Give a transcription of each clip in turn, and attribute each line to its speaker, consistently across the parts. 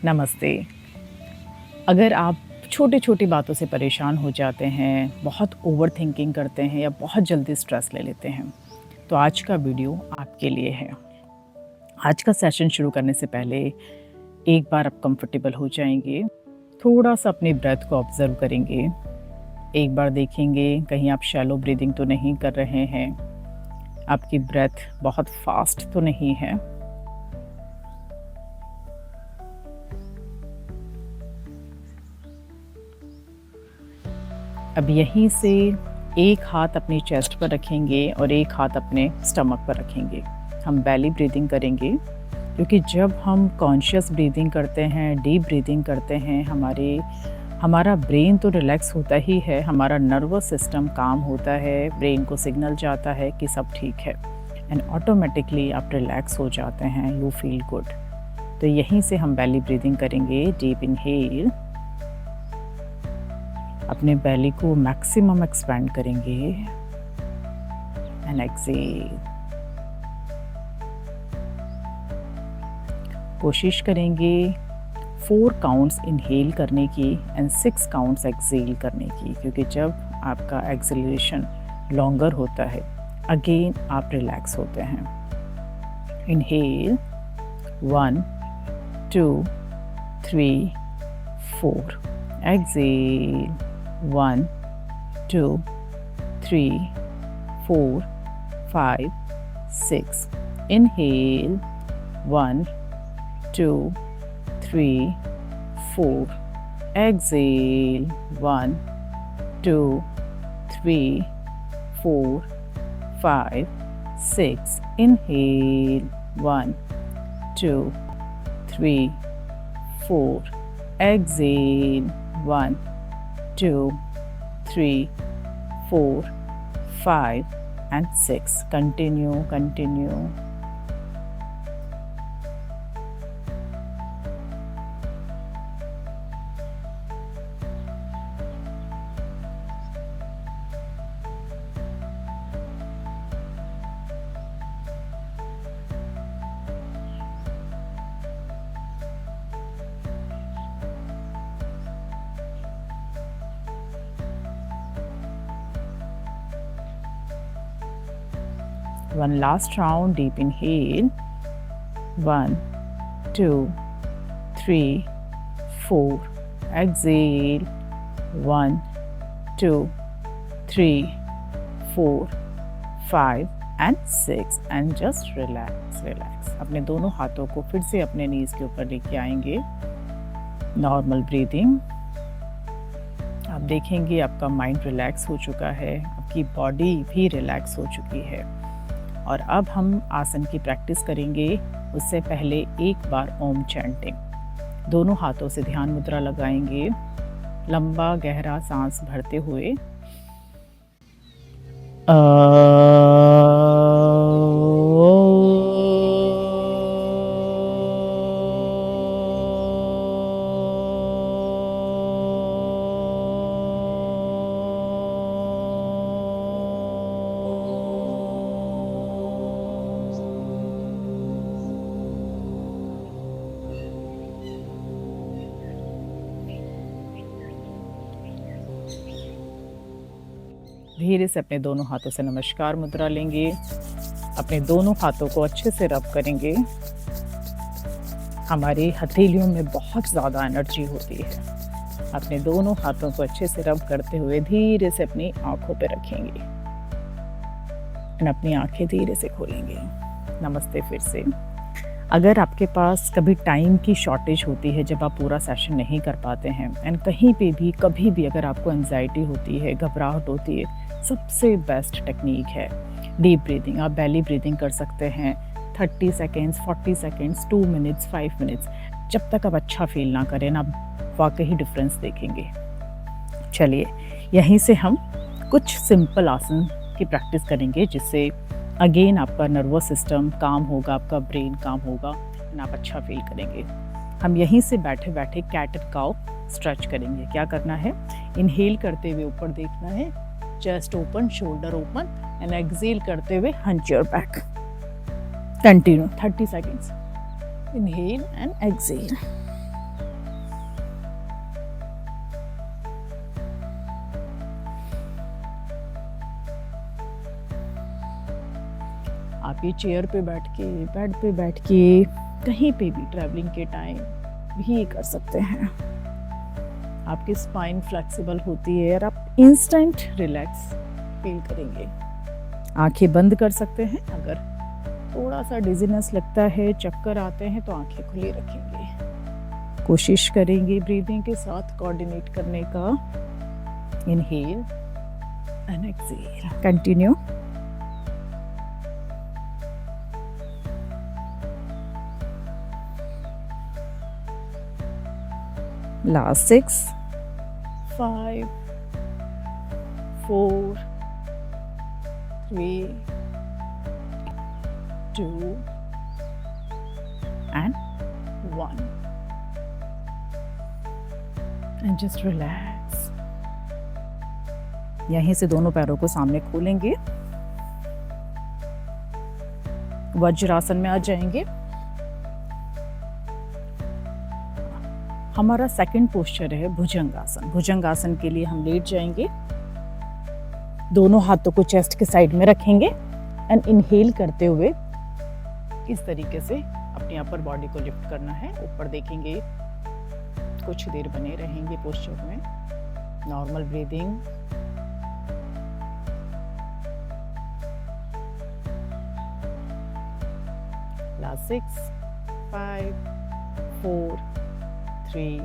Speaker 1: नमस्ते। अगर आप छोटी छोटी बातों से परेशान हो जाते हैं, बहुत ओवर थिंकिंग करते हैं या बहुत जल्दी स्ट्रेस ले लेते हैं, तो आज का वीडियो आपके लिए है। आज का सेशन शुरू करने से पहले एक बार आप कंफर्टेबल हो जाएंगे, थोड़ा सा अपनी ब्रेथ को ऑब्जर्व करेंगे। एक बार देखेंगे कहीं आप शैलो ब्रीदिंग तो नहीं कर रहे हैं, आपकी ब्रेथ बहुत फास्ट तो नहीं है। अब यहीं से एक हाथ अपनी चेस्ट पर रखेंगे और एक हाथ अपने स्टमक पर रखेंगे। हम बेली ब्रीदिंग करेंगे, क्योंकि जब हम कॉन्शियस ब्रीदिंग करते हैं, डीप ब्रीदिंग करते हैं, हमारा ब्रेन तो रिलैक्स होता ही है, हमारा नर्वस सिस्टम काम होता है, ब्रेन को सिग्नल जाता है कि सब ठीक है, एंड ऑटोमेटिकली आप रिलैक्स हो जाते हैं, यू फील गुड। तो यहीं से हम बेली ब्रीदिंग करेंगे। डीप इनहेल, अपने बेली को मैक्सिमम एक्सपैंड करेंगे एंड एक्सेल। कोशिश करेंगे 4 काउंट्स इनहेल करने की एंड 6 काउंट्स एक्सेल करने की, क्योंकि जब आपका एक्सेलरेशन लॉन्गर होता है, अगेन आप रिलैक्स होते हैं। Inhale 1 2 3 4, exhale 1 2 3 4 5 6, inhale 1 2 3 4, exhale 1 2 3 4 5 6, inhale 1 2 3 4, exhale 1 2 3 4 5 and 6. Continue. One last round. Deep inhale 1 2 3 4, exhale 1 2 3 4 5 and 6, and just relax। अपने दोनों हाथों को फिर से अपने नीज के ऊपर लेके आएंगे। Normal breathing. आप देखेंगे आपका माइंड रिलैक्स हो चुका है, आपकी बॉडी भी रिलैक्स हो चुकी है। और अब हम आसन की प्रैक्टिस करेंगे। उससे पहले एक बार ओम चैंटिंग। दोनों हाथों से ध्यान मुद्रा लगाएंगे, लंबा गहरा सांस भरते हुए धीरे से अपने दोनों हाथों से नमस्कार मुद्रा लेंगे। अपने दोनों हाथों को अच्छे से रब करेंगे। हमारी हथेलियों में बहुत ज़्यादा एनर्जी होती है। अपने दोनों हाथों को अच्छे से रब करते हुए धीरे से अपनी आंखों पे रखेंगे और अपनी आंखें धीरे से खोलेंगे। नमस्ते फिर से। अगर आपके पास कभी टाइम की शॉर्टेज होती है, जब आप पूरा सेशन नहीं कर पाते हैं, एंड कहीं पे भी कभी भी अगर आपको एंजाइटी होती है, घबराहट होती है, सबसे बेस्ट टेक्निक है डीप ब्रीदिंग। आप बेली ब्रीदिंग कर सकते हैं 30 सेकेंड्स, 40 सेकेंड्स, 2 मिनट्स, 5 मिनट्स। जब तक आप अच्छा फील ना करें ना, आप वाकई डिफरेंस देखेंगे। चलिए, यहीं से हम कुछ सिंपल आसन की प्रैक्टिस करेंगे, जिससे अगेन आपका नर्वस सिस्टम काम होगा, आपका ब्रेन काम होगा और आप अच्छा फील करेंगे। हम यहीं से बैठे बैठे कैट एंड काउ स्ट्रेच करेंगे। क्या करना है? इनहेल करते हुए ऊपर देखना है, chest open, shoulder open, and exhale करते हुए hunch your back. Continue 30 seconds. Inhale and exhale. आपकी चेयर पे बैठ के, बेड पे बैठ के, कहीं पे भी ट्रैवलिंग के टाइम भी कर सकते हैं। आपकी स्पाइन फ्लेक्सिबल होती है और आप इंस्टेंट रिलैक्स फील करेंगे। आंखें बंद कर सकते हैं। अगर थोड़ा सा डिजीनेस लगता है, चक्कर आते हैं, तो आंखें खुली रखेंगे। कोशिश करेंगे ब्रीदिंग के साथ कोऑर्डिनेट करने का। Inhale and exhale. Continue. Last 6, 5, 4, 3, 2 and 1 and just relax। यहीं से दोनों पैरों को सामने खोलेंगे, वज्रासन में आ जाएंगे। हमारा सेकंड पोस्चर है भुजंगासन। भुजंगासन के लिए हम लेट जाएंगे, दोनों हाथों को चेस्ट के साइड में रखेंगे एंड इनहेल करते हुए इस तरीके से अपने अपर बॉडी को लिफ्ट करना है। ऊपर देखेंगे, कुछ देर बने रहेंगे पोस्चर में। Normal breathing. Last 6, 5, 4, 3,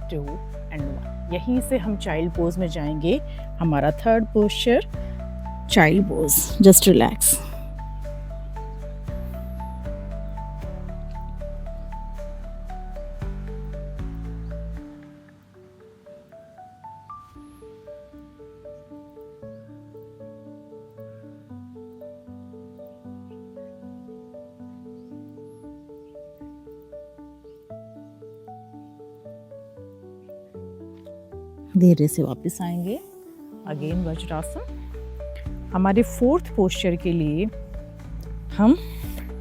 Speaker 1: 2 and 1। यहीं से हम चाइल्ड पोज में जाएंगे। हमारा third posture child pose. Just relax. धीरे से वापस आएंगे। अगेन वज्रासन। हमारे फोर्थ पोस्चर के लिए हम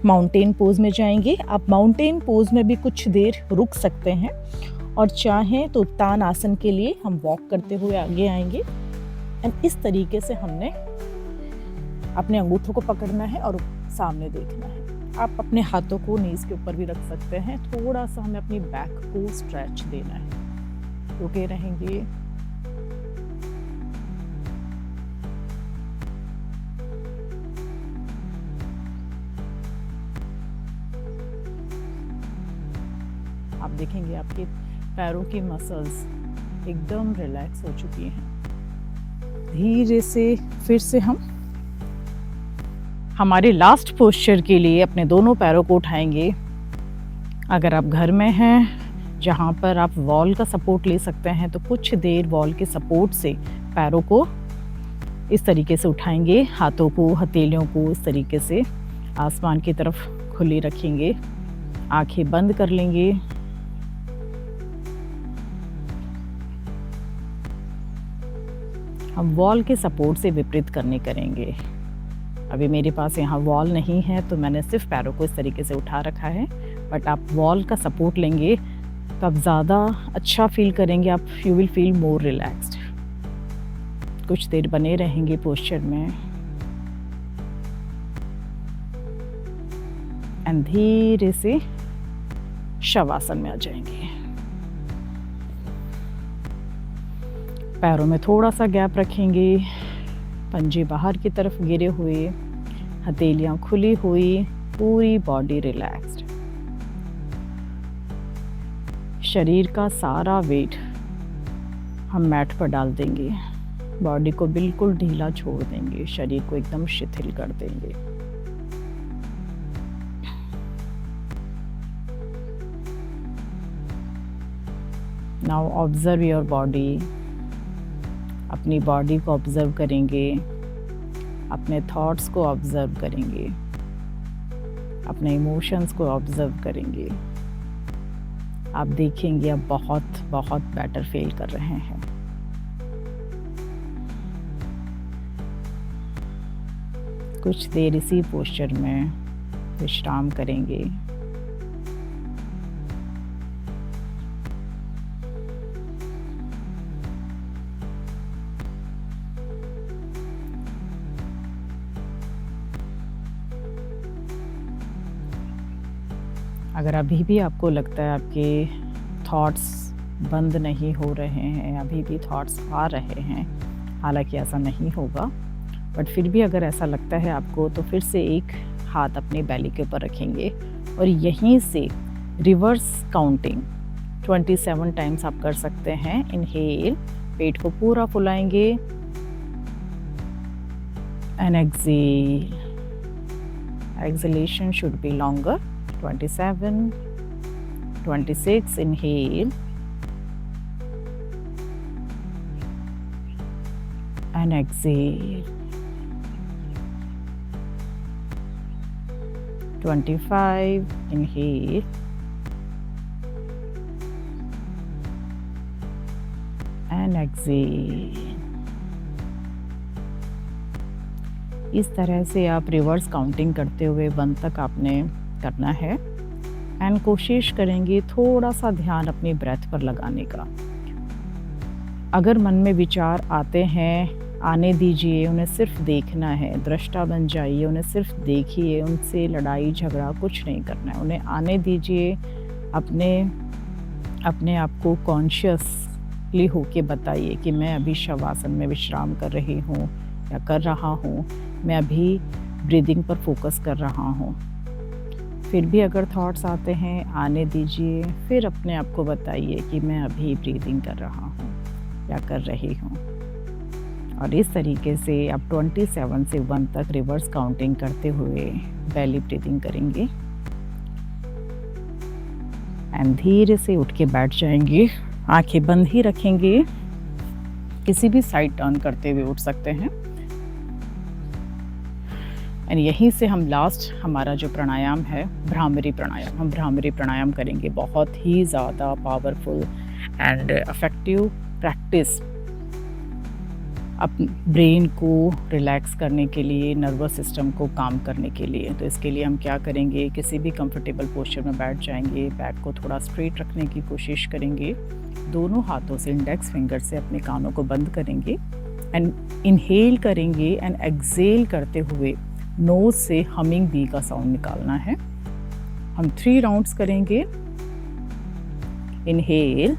Speaker 1: माउंटेन पोज में जाएंगे। आप माउंटेन पोज में भी कुछ देर रुक सकते हैं और चाहें तो तान आसन के लिए हम वॉक करते हुए आगे आएंगे। एंड इस तरीके से हमने अपने अंगूठों को पकड़ना है और सामने देखना है। आप अपने हाथों को नीज के ऊपर भी रख सकते हैं। थोड़ा सा हमें अपनी बैक को स्ट्रेच देना है। रुके रहेंगे। आप देखेंगे आपके पैरों की मसल्स एकदम रिलैक्स हो चुकी हैं। धीरे से फिर से हम हमारे लास्ट पोस्चर के लिए अपने दोनों पैरों को उठाएंगे। अगर आप घर में हैं जहाँ पर आप वॉल का सपोर्ट ले सकते हैं, तो कुछ देर वॉल के सपोर्ट से पैरों को इस तरीके से उठाएंगे। हाथों को, हथेलियों को इस तरीके से आसमान की तरफ खुली रखेंगे। आंखें बंद कर लेंगे। हम वॉल के सपोर्ट से विपरीत करने करेंगे। अभी मेरे पास यहाँ वॉल नहीं है, तो मैंने सिर्फ पैरों को इस तरीके से उठा रखा है। बट आप वॉल का सपोर्ट लेंगे तो आप ज़्यादा अच्छा फील करेंगे। आप you will feel more relaxed. कुछ देर बने रहेंगे पोस्चर में एंड धीरे से शवासन में आ जाएंगे। पैरों में थोड़ा सा गैप रखेंगे। पंजे बाहर की तरफ गिरे हुए, हथेलियां खुली हुई, पूरी बॉडी रिलैक्स्ड। शरीर का सारा वेट हम मैट पर डाल देंगे। बॉडी को बिल्कुल ढीला छोड़ देंगे। शरीर को एकदम शिथिल कर देंगे। Now observe your body. अपनी बॉडी को ऑब्जर्व करेंगे। अपने थॉट्स को ऑब्जर्व करेंगे। अपने इमोशंस को ऑब्जर्व करेंगे। आप देखेंगे आप बहुत बहुत बेटर फील कर रहे हैं। कुछ देर इसी पोस्चर में विश्राम करेंगे। अगर अभी भी आपको लगता है आपके थॉट्स बंद नहीं हो रहे हैं, अभी भी थॉट्स आ रहे हैं, हालांकि ऐसा नहीं होगा, बट फिर भी अगर ऐसा लगता है आपको तो फिर से एक हाथ अपने बेली के ऊपर रखेंगे और यहीं से रिवर्स काउंटिंग 27 टाइम्स आप कर सकते हैं। इनहेल, पेट को पूरा फुलाएंगे and exhale. Exhalation should be longer. 27, 26, inhale and exhale. 25, inhale and exhale. इस तरह से आप रिवर्स काउंटिंग करते हुए 1 तक आपने करना है एंड कोशिश करेंगे थोड़ा सा ध्यान अपनी ब्रेथ पर लगाने का। अगर मन में विचार आते हैं, आने दीजिए, उन्हें सिर्फ देखना है, दृष्टा बन जाइए, उन्हें सिर्फ देखिए, उनसे लड़ाई झगड़ा कुछ नहीं करना है, उन्हें आने दीजिए। अपने आप को कॉन्शियसली होके बताइए कि मैं अभी शवासन में विश्राम कर रही हूँ या कर रहा हूँ, मैं अभी ब्रीदिंग पर फोकस कर रहा हूँ। फिर भी अगर थॉट्स आते हैं, आने दीजिए, फिर अपने आप को बताइए कि मैं अभी ब्रीदिंग कर रहा हूँ या कर रही हूँ। और इस तरीके से आप 27 से 1 तक रिवर्स काउंटिंग करते हुए बेली ब्रीदिंग करेंगे एंड धीरे से उठ के बैठ जाएंगे। आंखें बंद ही रखेंगे, किसी भी साइड टर्न करते हुए उठ सकते हैं। एंड यहीं से हम लास्ट हमारा जो प्राणायाम है, भ्रामरी प्राणायाम, हम भ्रामरी प्राणायाम करेंगे। बहुत ही ज़्यादा पावरफुल एंड इफेक्टिव प्रैक्टिस अपने ब्रेन को रिलैक्स करने के लिए, नर्वस सिस्टम को काम करने के लिए। तो इसके लिए हम क्या करेंगे, किसी भी कंफर्टेबल पोस्चर में बैठ जाएंगे, बैक को थोड़ा स्ट्रेट रखने की कोशिश करेंगे, दोनों हाथों से इंडेक्स फिंगर से अपने कानों को बंद करेंगे एंड इनहेल करेंगे एंड एक्सेल करते हुए नोज से हमिंग बी का साउंड निकालना है। हम 3 राउंड्स करेंगे। Inhale,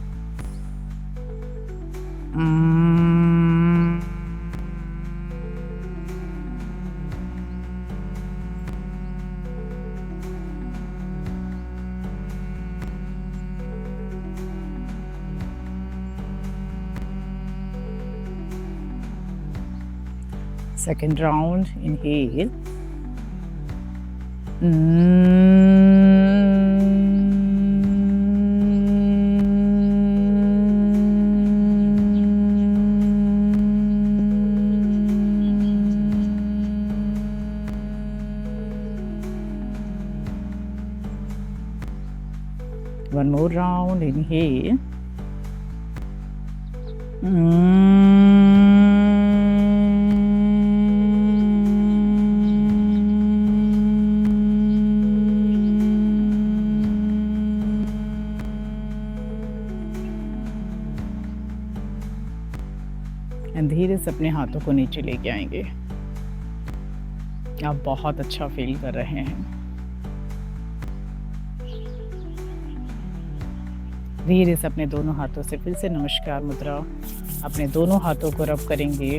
Speaker 1: 2nd round, inhale. One more round, inhale. धीरे से अपने हाथों को नीचे लेके आएंगे। आप बहुत अच्छा फील कर रहे हैं। धीरे से अपने दोनों हाथों से फिर से नमस्कार मुद्रा, अपने दोनों हाथों को रब करेंगे।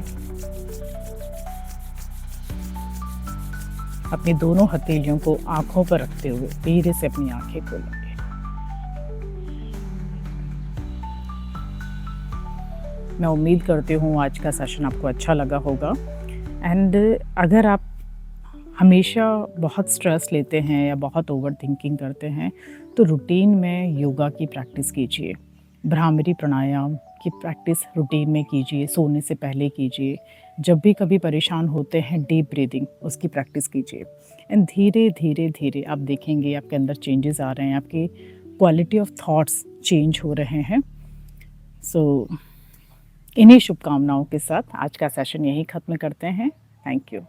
Speaker 1: अपनी दोनों हथेलियों को आंखों पर रखते हुए धीरे से अपनी आंखें खोलेंगे। मैं उम्मीद करती हूँ आज का सेशन आपको अच्छा लगा होगा। एंड अगर आप हमेशा बहुत स्ट्रेस लेते हैं या बहुत ओवर थिंकिंग करते हैं तो रूटीन में योगा की प्रैक्टिस कीजिए, भ्रामरी प्राणायाम की प्रैक्टिस रूटीन में कीजिए, सोने से पहले कीजिए। जब भी कभी परेशान होते हैं, डीप ब्रीदिंग उसकी प्रैक्टिस कीजिए। एंड धीरे धीरे धीरे आप देखेंगे आपके अंदर चेंजेस आ रहे हैं, आपकी क्वालिटी ऑफ थॉट्स चेंज हो रहे हैं। सो इन्हीं शुभकामनाओं के साथ आज का सेशन यहीं ख़त्म करते हैं। Thank you.